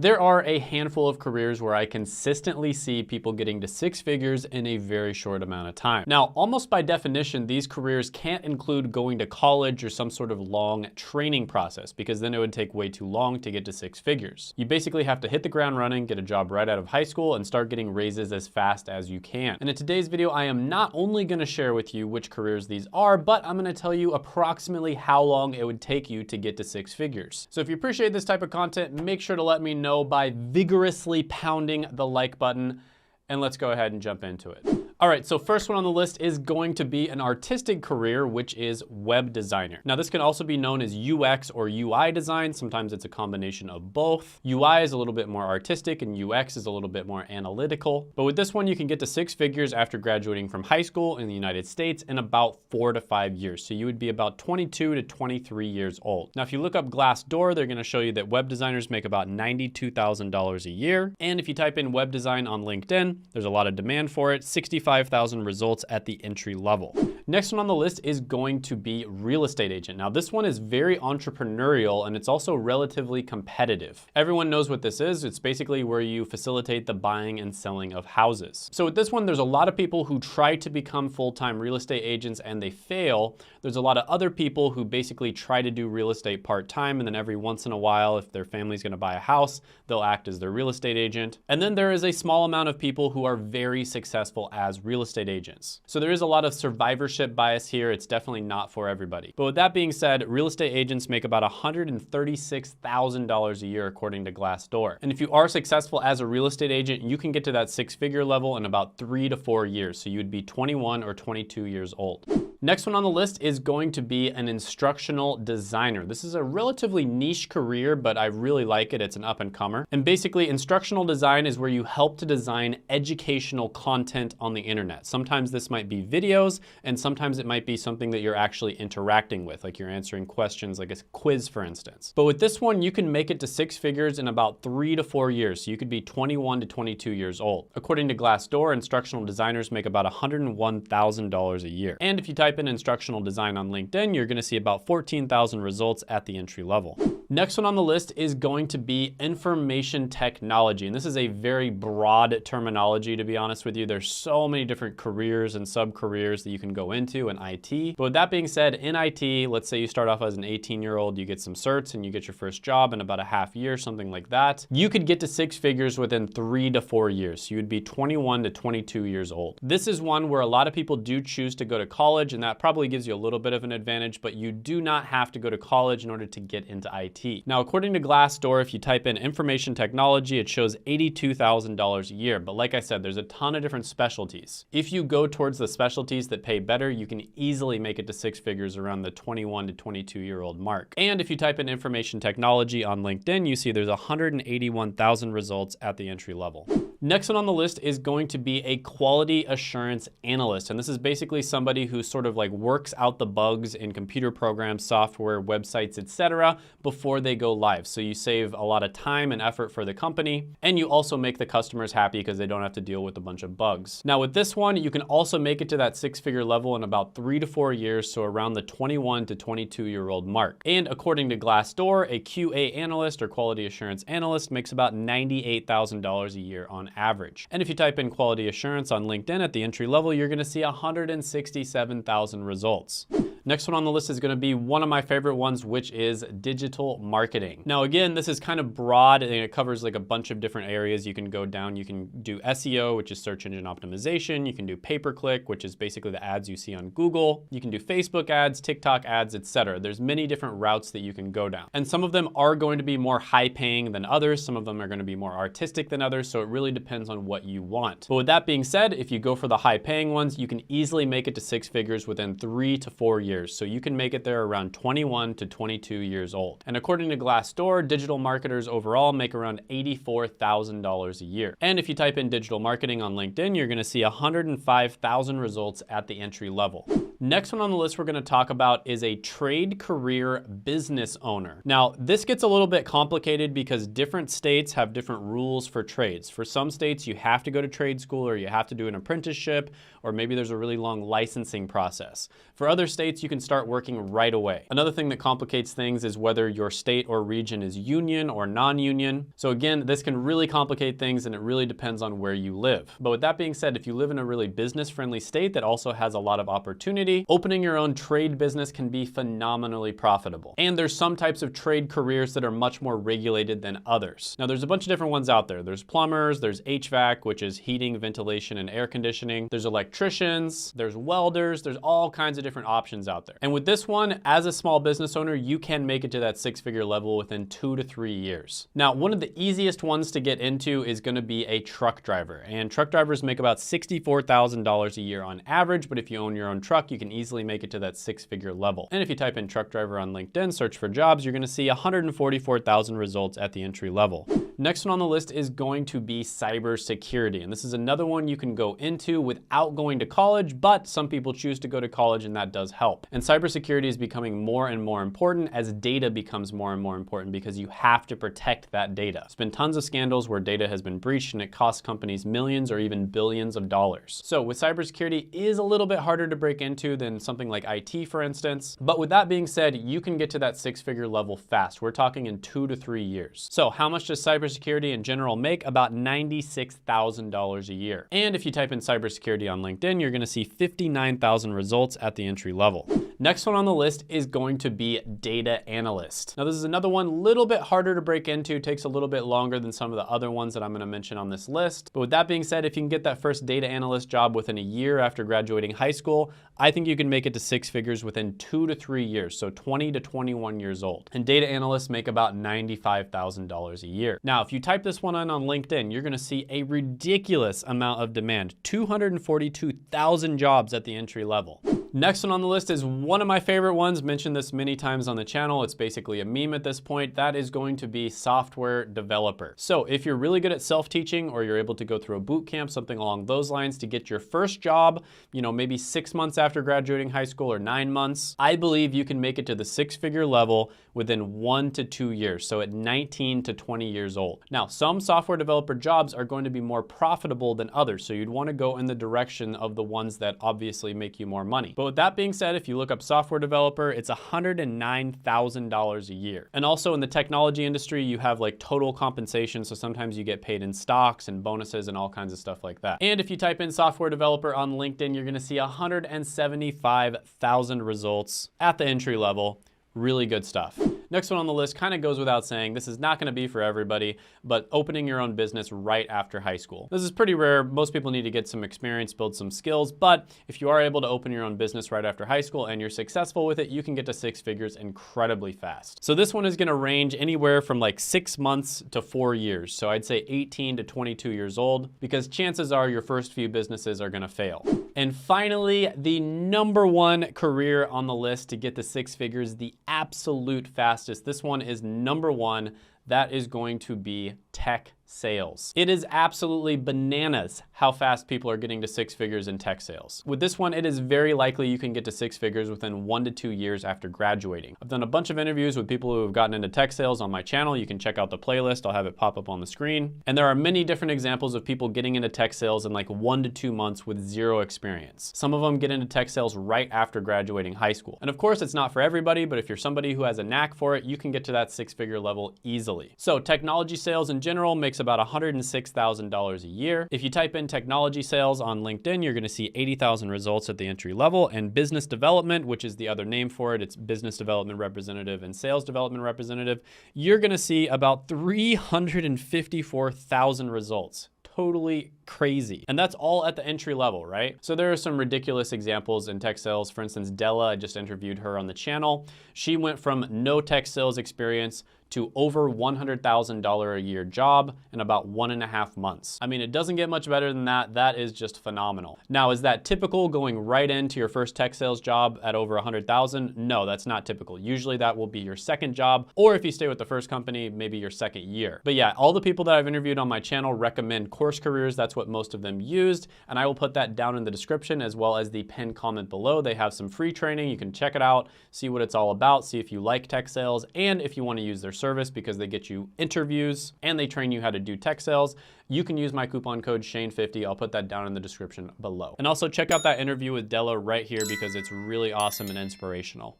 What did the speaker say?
There are a handful of careers where I consistently see people getting to six figures in a very short amount of time. Now, almost by definition, these careers can't include going to college or some sort of long training process, because then it would take way too long to get to six figures. You basically have to hit the ground running, get a job right out of high school, and start getting raises as fast as you can. And in today's video, I am not only gonna share with you which careers these are, but I'm gonna tell you approximately how long it would take you to get to six figures. So if you appreciate this type of content, make sure to let me know by vigorously pounding the like button, and let's go ahead and jump into it. All right, so first one on the list is going to be an artistic career, which is web designer. Now, this can also be known as UX or UI design. Sometimes it's a combination of both. UI is a little bit more artistic and UX is a little bit more analytical. But with this one, you can get to six figures after graduating from high school in the United States in about 4 to 5 years. So you would be about 22 to 23 years old. Now, if you look up Glassdoor, they're gonna show you that web designers make about $92,000 a year. And if you type in web design on LinkedIn, there's a lot of demand for it, 65,000 results at the entry level. Next one on the list is going to be real estate agent. Now, this one is very entrepreneurial and it's also relatively competitive. Everyone knows what this is. It's basically where you facilitate the buying and selling of houses. So with this one, there's a lot of people who try to become full-time real estate agents and they fail. There's a lot of other people who basically try to do real estate part-time, and then every once in a while, if their family's gonna buy a house, they'll act as their real estate agent. And then there is a small amount of people who are very successful as real estate agents. So there is a lot of survivorship bias here. It's definitely not for everybody. But with that being said, real estate agents make about $136,000 a year according to Glassdoor. And if you are successful as a real estate agent, you can get to that six-figure level in about 3 to 4 years. So you would be 21 or 22 years old. Next one on the list is going to be an instructional designer. This is a relatively niche career, but I really like it. It's an up and comer. And basically, instructional design is where you help to design educational content on the internet. Sometimes this might be videos, and sometimes it might be something that you're actually interacting with, like you're answering questions like a quiz, for instance. But with this one, you can make it to six figures in about 3 to 4 years. So you could be 21 to 22 years old. According to Glassdoor, instructional designers make about $101,000 a year. And if you type in instructional design on LinkedIn, you're gonna see about 14,000 results at the entry level. Next one on the list is going to be information technology. And this is a very broad terminology, to be honest with you. There's so many different careers and sub-careers that you can go into in IT. But with that being said, in IT, let's say you start off as an 18-year-old, you get some certs and you get your first job in about a half year, something like that. You could get to six figures within 3 to 4 years. So you would be 21 to 22 years old. This is one where a lot of people do choose to go to college, and that probably gives you a little bit of an advantage, but you do not have to go to college in order to get into IT. Now, according to Glassdoor, if you type in information technology, it shows $82,000 a year. But like I said, there's a ton of different specialties. If you go towards the specialties that pay better, you can easily make it to six figures around the 21 to 22-year-old mark. And if you type in information technology on LinkedIn, you see there's 181,000 results at the entry level. Next one on the list is going to be a quality assurance analyst. And this is basically somebody who sort of like works out the bugs in computer programs, software, websites, etc. before they go live. So you save a lot of time and effort for the company, and you also make the customers happy because they don't have to deal with a bunch of bugs. Now with this one, you can also make it to that six-figure level in about 3 to 4 years, so around the 21 to 22-year-old mark. And according to Glassdoor, a QA analyst or quality assurance analyst makes about $98,000 a year on average. And if you type in quality assurance on LinkedIn at the entry level, you're gonna see 167,000 results. Next one on the list is gonna be one of my favorite ones, which is digital marketing. Now again, this is kind of broad and it covers like a bunch of different areas you can go down. You can do SEO, which is search engine optimization. You can do pay-per-click, which is basically the ads you see on Google. You can do Facebook ads, TikTok ads, etc. There's many different routes that you can go down. And some of them are going to be more high paying than others. Some of them are gonna be more artistic than others. So it really depends on what you want. But with that being said, if you go for the high paying ones, you can easily make it to six figures within 3 to 4 years. So you can make it there around 21 to 22 years old. And according to Glassdoor, digital marketers overall make around $84,000 a year. And if you type in digital marketing on LinkedIn, you're gonna see 105,000 results at the entry level. Next one on the list we're gonna talk about is a trade career business owner. Now, this gets a little bit complicated because different states have different rules for trades. For some states, you have to go to trade school or you have to do an apprenticeship, or maybe there's a really long licensing process. For other states, states, you can start working right away. Another thing that complicates things is whether your state or region is union or non-union. So again, this can really complicate things, and it really depends on where you live. But with that being said, if you live in a really business-friendly state that also has a lot of opportunity, opening your own trade business can be phenomenally profitable. And there's some types of trade careers that are much more regulated than others. Now, there's a bunch of different ones out there. There's plumbers, there's HVAC, which is heating, ventilation, and air conditioning. There's electricians, there's welders, there's all kinds of different options out there. And with this one, as a small business owner, you can make it to that six-figure level within 2 to 3 years. Now, one of the easiest ones to get into is gonna be a truck driver. And truck drivers make about $64,000 a year on average, but if you own your own truck, you can easily make it to that six-figure level. And if you type in truck driver on LinkedIn, search for jobs, you're gonna see 144,000 results at the entry level. Next one on the list is going to be cybersecurity. And this is another one you can go into without going to college, but some people choose to go to college and that does help. And cybersecurity is becoming more and more important as data becomes more and more important because you have to protect that data. There's been tons of scandals where data has been breached and it costs companies millions or even billions of dollars. So with cybersecurity is a little bit harder to break into than something like IT, for instance. But with that being said, you can get to that six-figure level fast. We're talking in 2 to 3 years. So how much does cybersecurity in general make? About $96,000 a year. And if you type in cybersecurity on LinkedIn, you're gonna see 59,000 results at the entry level. Next one on the list is going to be data analyst. Now this is another one a little bit harder to break into, takes a little bit longer than some of the other ones that I'm gonna mention on this list. But with that being said, if you can get that first data analyst job within a year after graduating high school, I think you can make it to six figures within 2 to 3 years, so 20 to 21 years old. And data analysts make about $95,000 a year. Now, if you type this one in on LinkedIn, you're gonna see a ridiculous amount of demand, 242,000 jobs at the entry level. Next one on the list is one of my favorite ones, mentioned this many times on the channel. It's basically a meme at this point. That is going to be software developer. So if you're really good at self-teaching or you're able to go through a boot camp, something along those lines to get your first job, you know, maybe 6 months after graduating high school or 9 months, I believe you can make it to the six-figure level within 1 to 2 years. So at 19 to 20 years old. Now, some software developer jobs are going to be more profitable than others. So you'd want to go in the direction of the ones that obviously make you more money. But with that being said, if you look up software developer, it's $109,000 a year. And also in the technology industry, you have like total compensation. So sometimes you get paid in stocks and bonuses and all kinds of stuff like that. And if you type in software developer on LinkedIn, you're gonna see 175,000 results at the entry level. Really good stuff. Next one on the list kind of goes without saying, this is not gonna be for everybody, but opening your own business right after high school. This is pretty rare. Most people need to get some experience, build some skills, but if you are able to open your own business right after high school and you're successful with it, you can get to six figures incredibly fast. So this one is gonna range anywhere from like 6 months to 4 years. So I'd say 18 to 22 years old, because chances are your first few businesses are gonna fail. And finally, the #1 career on the list to get to six figures, the absolute fastest. This one is #1. That is going to be tech sales. It is absolutely bananas how fast people are getting to six figures in tech sales. With this one, it is very likely you can get to six figures within 1 to 2 years after graduating. I've done a bunch of interviews with people who have gotten into tech sales on my channel. You can check out the playlist. I'll have it pop up on the screen. And there are many different examples of people getting into tech sales in like 1 to 2 months with 0 experience. Some of them get into tech sales right after graduating high school. And of course, it's not for everybody, but if you're somebody who has a knack for it, you can get to that six-figure level easily. So technology sales in general makes about $106,000 a year. If you type in technology sales on LinkedIn, you're gonna see 80,000 results at the entry level, and business development, which is the other name for it, it's business development representative and sales development representative, you're gonna see about 354,000 results. Totally crazy. And that's all at the entry level, right? So there are some ridiculous examples in tech sales. For instance, Della, I just interviewed her on the channel. She went from no tech sales experience to over $100,000 a year job in about 1.5 months. I mean, it doesn't get much better than that. That is just phenomenal. Now, is that typical going right into your first tech sales job at over 100,000? No, that's not typical. Usually that will be your second job, or if you stay with the first company, maybe your second year. But yeah, all the people that I've interviewed on my channel recommend course careers. That's what what most of them used, and I will put that down in the description as well as the pinned comment below. They have some free training. You can check it out, see what it's all about, see if you like tech sales, and if you want to use their service because they get you interviews and they train you how to do tech sales. You can use my coupon code Shane50. I'll put that down in the description below. And also check out that interview with Della right here because it's really awesome and inspirational.